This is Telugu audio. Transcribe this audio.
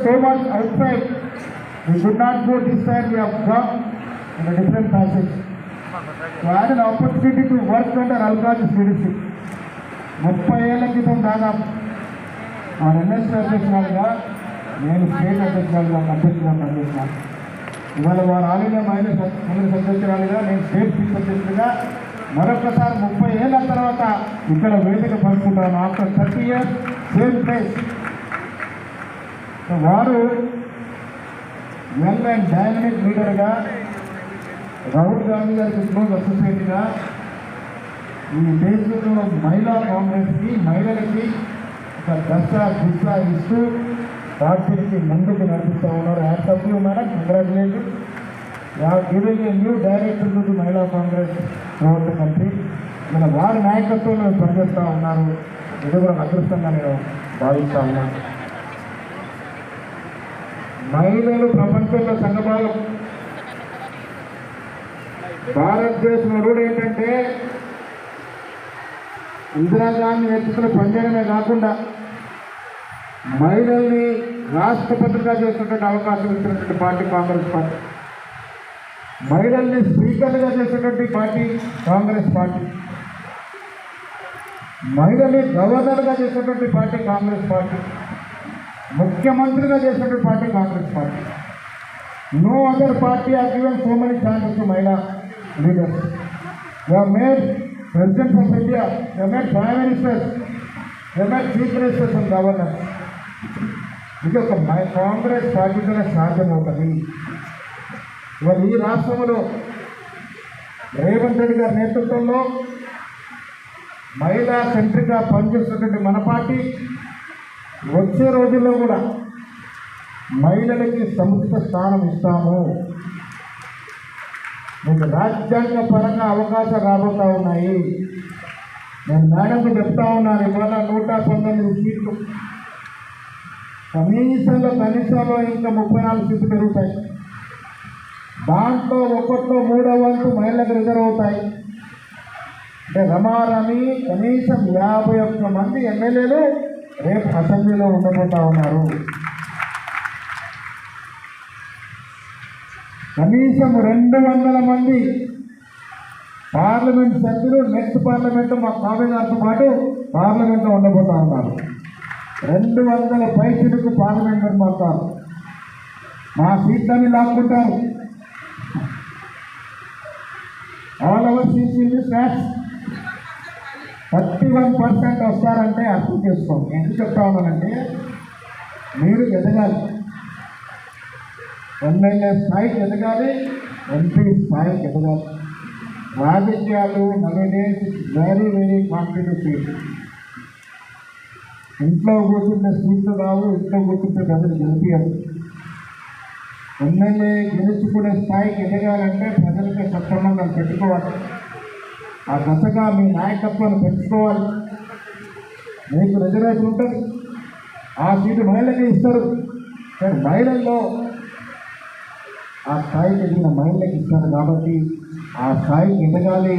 So much outside. We should not go this side. We have gone in a different passage. So I had an opportunity to work under Alka's leadership. 30 ఏళ్ల క్రితం దాదాపు ఎన్ఎస్ అధ్యక్షురాలుగా నేను స్టేట్ అధ్యక్షురాలుగా పనిచేస్తున్నాను. ఇవాళ వారు ఆల్ ఇండియా మహిళా అధ్యక్షురాలుగా నేను స్టేట్ చీఫ్ అధ్యక్షుడిగా మరొకసారి 30 ఏళ్ల తర్వాత ఇక్కడ వేదిక పంచుకుంటాను. After 30 years same place. వారు యంగ్ అండ్ డైనమిక్ లీడర్గా, రాహుల్ గాంధీ గారికి క్లోజ్ అసోసియేట్గా ఈ దేశంలో మహిళా కాంగ్రెస్కి, మహిళలకి ఒక దిశ ఇస్తూ పార్టీకి ముందుకు నడిపిస్తూ ఉన్నారు. Hats you madam, congratulation. Giving a new direction to the మహిళా కాంగ్రెస్ త్రూఅవుట్ ది కంట్రీ. మన వారి నాయకత్వంలో పనిచేస్తూ ఉన్నారు. ఇది కూడా అదృష్టంగా నేను భావిస్తూ ఉన్నాను. మహిళలు ప్రపంచంలో సంఘభాగం. భారతదేశంలో రూల్ ఏంటంటే ఇందిరాగాంధీ నేతృత్వంలో పనిచేయడమే కాకుండా మహిళల్ని రాష్ట్రపతిగా చేసినటువంటి అవకాశం ఇచ్చినటువంటి పార్టీ కాంగ్రెస్ పార్టీ. మహిళల్ని స్పీకర్లుగా చేసినటువంటి పార్టీ కాంగ్రెస్ పార్టీ. మహిళల్ని గవర్నర్గా చేసినటువంటి పార్టీ కాంగ్రెస్ పార్టీ. ముఖ్యమంత్రిగా చేసినటువంటి party Congress party. No other party have given so many chances to మహిళా leaders. They have made presidents of India, they have made prime ministers, they have made chief ministers and governors. ఇది ఒక కాంగ్రెస్ పార్టీతోనే సాధ్యమవుతుంది. ఇవాళ ఈ రాష్ట్రంలో రేవంత్ రెడ్డి గారి నేతృత్వంలో మహిళా సెంట్రిక్గా పనిచేస్తున్నటువంటి మన పార్టీ వచ్చే రోజుల్లో కూడా మహిళలకి సముచిత స్థానం ఇస్తాము. మీకు రాజ్యాంగ పరంగా అవకాశాలు రాబోతూ ఉన్నాయి. నేను మేడంకి చెప్తా ఉన్నాను, ఇవాళ 119 సీట్లు, కనీసంలో ఇంకా 34 సీట్లు పెరుగుతాయి. దాంట్లో ఒకట్లో 3వ వంతు మహిళలకు రిజర్వ్ అవుతాయి. అంటే రమారమి కనీసం 51 మంది ఎమ్మెల్యేలు రేపు అసెంబ్లీలో ఉండబోతా ఉన్నారు. కనీసం 200 మంది పార్లమెంట్ సభ్యులు నెక్స్ట్ పార్లమెంట్ మా కాంగ్రెస్తో పాటు పార్లమెంట్లో ఉండబోతా ఉన్నారు. 200 పైసలకు పార్లమెంట్ మెంబర్తారు. మా సీట్లని లాక్కుంటారు. All over seats will be snatch. 31% వస్తారంటే అర్థం చేసుకోండి. ఎందుకు చెప్తా ఉన్నానంటే మీరు ఎదగాలి, ఎమ్మెల్యే స్థాయికి ఎదగాలి, ఎంపీ స్థాయికి ఎదగాలి. రాజకీయాలు nowadays very very competitive field. ఇంట్లో కూర్చుంటే సీట్లు రావు, ఇంట్లో కూర్చుంటే ప్రజలు గెలిపియరు. ఎమ్మెల్యే గెలుచుకునే స్థాయికి ఎదగాలంటే ప్రజలకి సత్సంబంధాలు పెట్టుకోవాలి. ఆ దశగా మీ నాయకత్వాన్ని పెంచుకోవాలి. మీకు రిజర్వేషన్ ఉంటుంది, ఆ సీటు మహిళలకి ఇస్తారు. కానీ మహిళల్లో ఆ స్థాయికి ఎదిగిన మహిళలకు ఇస్తారు కాబట్టి ఆ స్థాయికి ఎదగాలి.